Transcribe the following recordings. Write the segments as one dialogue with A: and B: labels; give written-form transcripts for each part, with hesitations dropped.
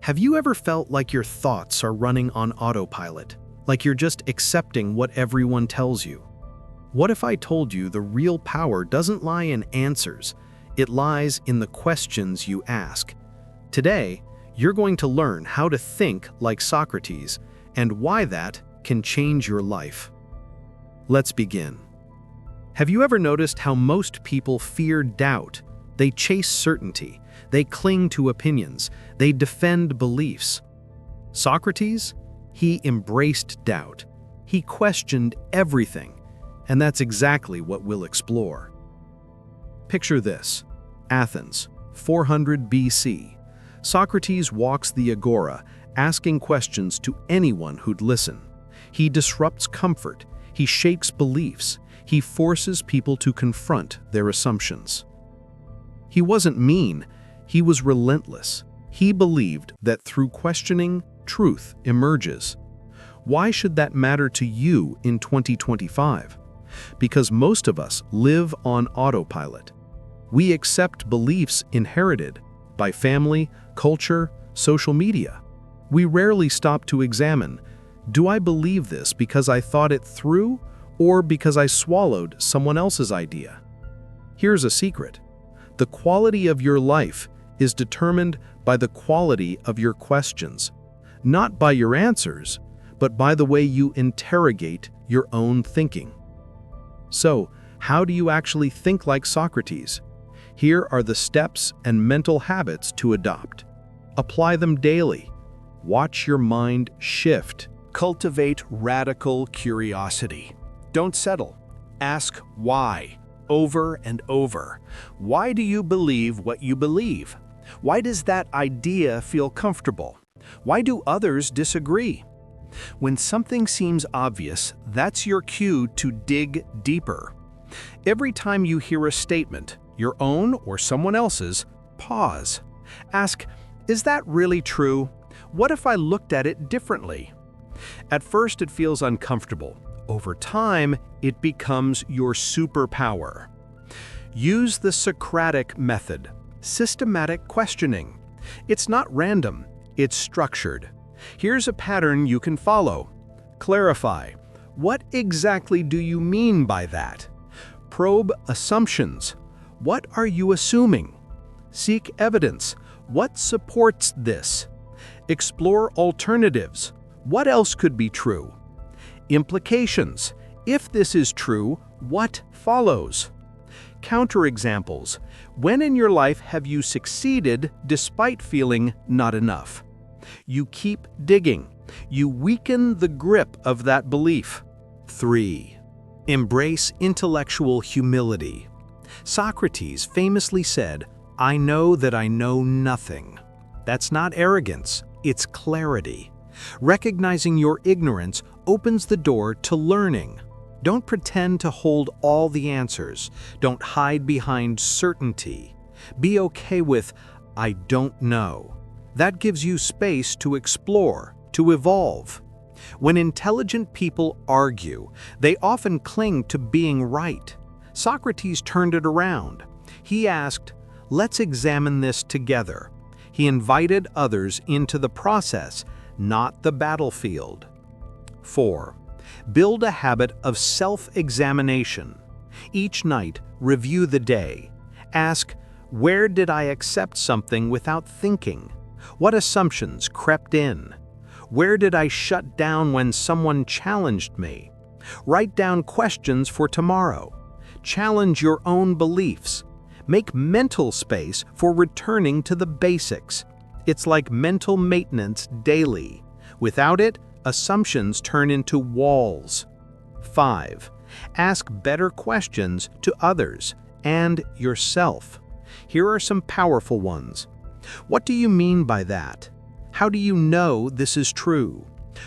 A: Have you ever felt like your thoughts are running on autopilot? Like you're just accepting what everyone tells you? What if I told you the real power doesn't lie in answers, it lies in the questions you ask? Today, you're going to learn how to think like Socrates and why that can change your life. Let's begin. Have you ever noticed how most people fear doubt? They chase certainty, they cling to opinions, they defend beliefs. Socrates? He embraced doubt. He questioned everything, and that's exactly what we'll explore. Picture this: Athens, 400 BC. Socrates walks the agora, asking questions to anyone who'd listen. He disrupts comfort, he shakes beliefs, he forces people to confront their assumptions. He wasn't mean, he was relentless. He believed that through questioning, truth emerges. Why should that matter to you in 2025? Because most of us live on autopilot. We accept beliefs inherited by family, culture, social media. We rarely stop to examine, do I believe this because I thought it through or because I swallowed someone else's idea? Here's a secret. The quality of your life is determined by the quality of your questions, not by your answers, but by the way you interrogate your own thinking. So, how do you actually think like Socrates? Here are the steps and mental habits to adopt. Apply them daily. Watch your mind shift.
B: Cultivate radical curiosity. Don't settle. Ask why, over and over. Why do you believe what you believe? Why does that idea feel comfortable? Why do others disagree? When something seems obvious, that's your cue to dig deeper. Every time you hear a statement, your own or someone else's, pause. Ask, is that really true? What if I looked at it differently? At first, it feels uncomfortable. Over time, it becomes your superpower. Use the Socratic Method, systematic questioning. It's not random, it's structured. Here's a pattern you can follow. Clarify. What exactly do you mean by that? Probe assumptions. What are you assuming? Seek evidence. What supports this? Explore alternatives. What else could be true? Implications. If this is true, what follows? Counterexamples. When in your life have you succeeded despite feeling not enough? You keep digging. You weaken the grip of that belief. 3. Embrace intellectual humility. Socrates famously said, "I know that I know nothing." That's not arrogance, it's clarity. Recognizing your ignorance opens the door to learning. Don't pretend to hold all the answers. Don't hide behind certainty. Be okay with, "I don't know." That gives you space to explore, to evolve. When intelligent people argue, they often cling to being right. Socrates turned it around. He asked, "Let's examine this together." He invited others into the process, not the battlefield. 4. Build a habit of self-examination. Each night, review the day. Ask, where did I accept something without thinking? What assumptions crept in? Where did I shut down when someone challenged me? Write down questions for tomorrow. Challenge your own beliefs. Make mental space for returning to the basics. It's like mental maintenance daily. Without it, assumptions turn into walls. 5. Ask better questions to others and yourself. Here are some powerful ones. What do you mean by that? How do you know this is true?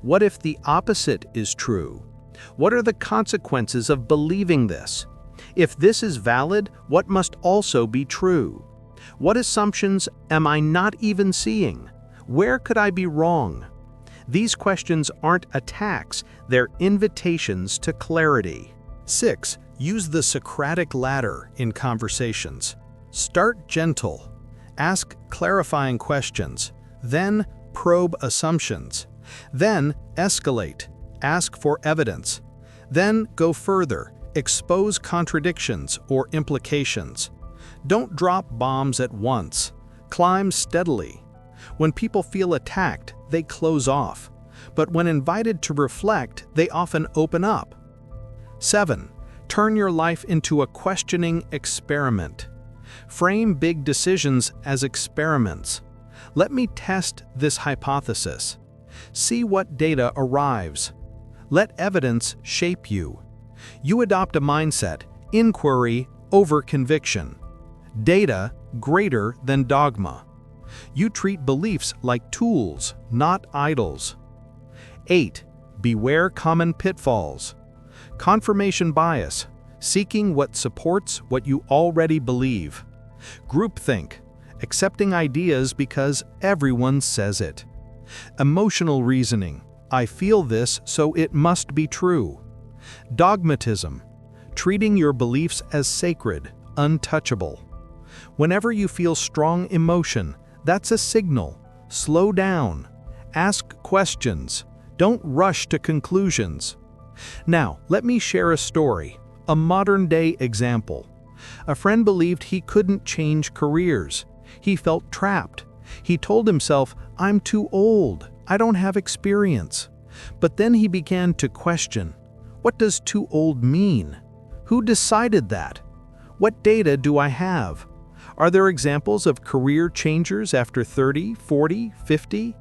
B: What if the opposite is true? What are the consequences of believing this? If this is valid, what must also be true? What assumptions am I not even seeing? Where could I be wrong? These questions aren't attacks, they're invitations to clarity. 6. Use the Socratic ladder in conversations. Start gentle. Ask clarifying questions. Then
A: probe assumptions. Then escalate, ask for evidence. Then go further, expose contradictions or implications. Don't drop bombs at once. Climb steadily. When people feel attacked, they close off. But when invited to reflect, they often open up. 7. Turn your life into a questioning experiment. Frame big decisions as experiments. Let me test this hypothesis. See what data arrives. Let evidence shape you. You adopt a mindset, inquiry over conviction. Data greater than dogma. You treat beliefs like tools, not idols. 8. Beware common pitfalls. Confirmation bias, seeking what supports what you already believe. Groupthink, accepting ideas because everyone says it. Emotional reasoning, I feel this, so it must be true. Dogmatism, treating your beliefs as sacred, untouchable. Whenever you feel strong emotion, that's a signal. Slow down. Ask questions. Don't rush to conclusions. Now, let me share a story, a modern-day example. A friend believed he couldn't change careers. He felt trapped. He told himself, I'm too old. I don't have experience. But then he began to question, what does too old mean? Who decided that? What data do I have? Are there examples of career changers after 30, 40, 50?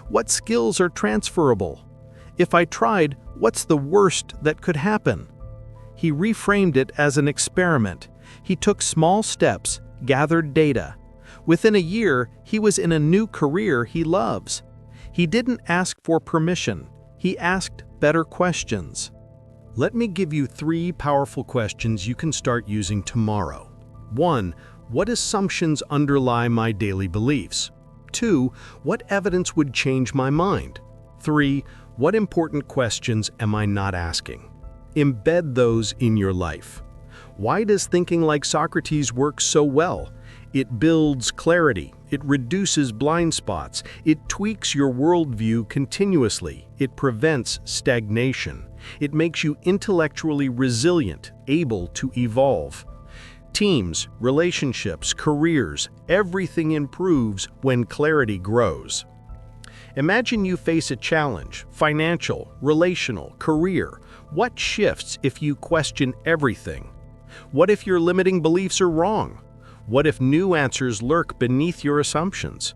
A: What skills are transferable? If I tried, what's the worst that could happen? He reframed it as an experiment. He took small steps, gathered data. Within a year, he was in a new career he loves. He didn't ask for permission. He asked better questions. Let me give you 3 powerful questions you can start using tomorrow. 1. What assumptions underlie my daily beliefs? 2. What evidence would change my mind? 3. What important questions am I not asking? Embed those in your life. Why does thinking like Socrates work so well? It builds clarity, it reduces blind spots, it tweaks your worldview continuously, it prevents stagnation, it makes you intellectually resilient, able to evolve. Teams, relationships, careers, everything improves when clarity grows. Imagine you face a challenge, financial, relational, career. What shifts if you question everything? What if your limiting beliefs are wrong? What if new answers lurk beneath your assumptions?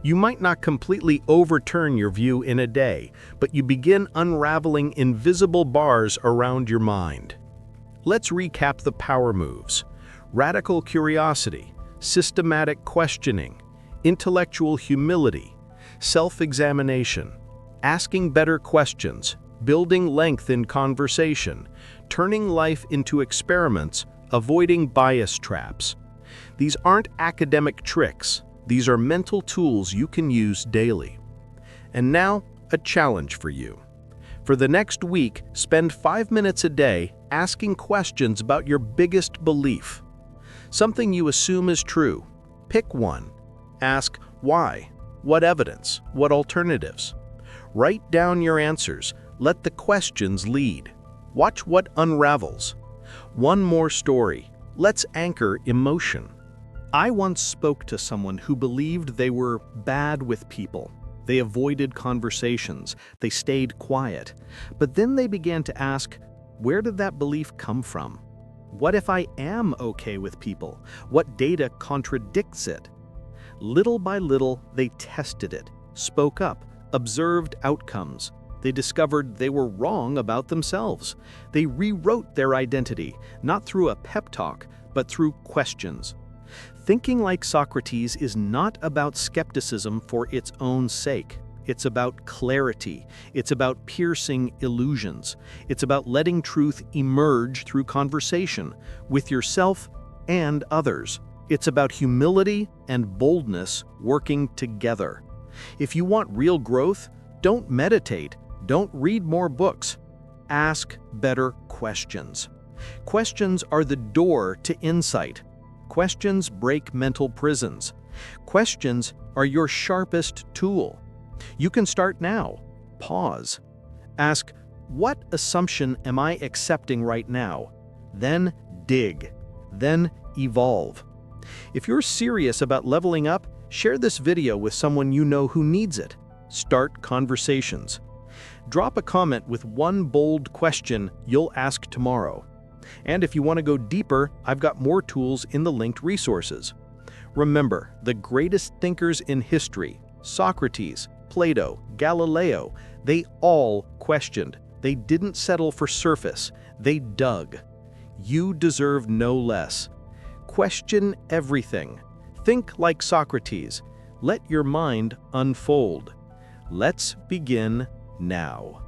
A: You might not completely overturn your view in a day, but you begin unraveling invisible bars around your mind. Let's recap the power moves. Radical curiosity, systematic questioning, intellectual humility, self-examination, asking better questions, building length in conversation, turning life into experiments, avoiding bias traps. These aren't academic tricks. These are mental tools you can use daily. And now, a challenge for you. For the next week, spend 5 minutes a day asking questions about your biggest belief. Something you assume is true. Pick one. Ask why, what evidence, what alternatives. Write down your answers. Let the questions lead. Watch what unravels. One more story. Let's anchor emotion. I once spoke to someone who believed they were bad with people. They avoided conversations. They stayed quiet. But then they began to ask, where did that belief come from? What if I am okay with people? What data contradicts it? Little by little, they tested it, spoke up, observed outcomes. They discovered they were wrong about themselves. They rewrote their identity, not through a pep talk, but through questions. Thinking like Socrates is not about skepticism for its own sake. It's about clarity. It's about piercing illusions. It's about letting truth emerge through conversation with yourself and others. It's about humility and boldness working together. If you want real growth, don't meditate. Don't read more books. Ask better questions. Questions are the door to insight. Questions break mental prisons. Questions are your sharpest tool. You can start now. Pause. Ask, what assumption am I accepting right now? Then dig. Then evolve. If you're serious about leveling up, share this video with someone you know who needs it. Start conversations. Drop a comment with one bold question you'll ask tomorrow. And if you want to go deeper, I've got more tools in the linked resources. Remember, the greatest thinkers in history, Socrates, Plato, Galileo, they all questioned. They didn't settle for surface. They dug. You deserve no less. Question everything. Think like Socrates. Let your mind unfold. Let's begin now.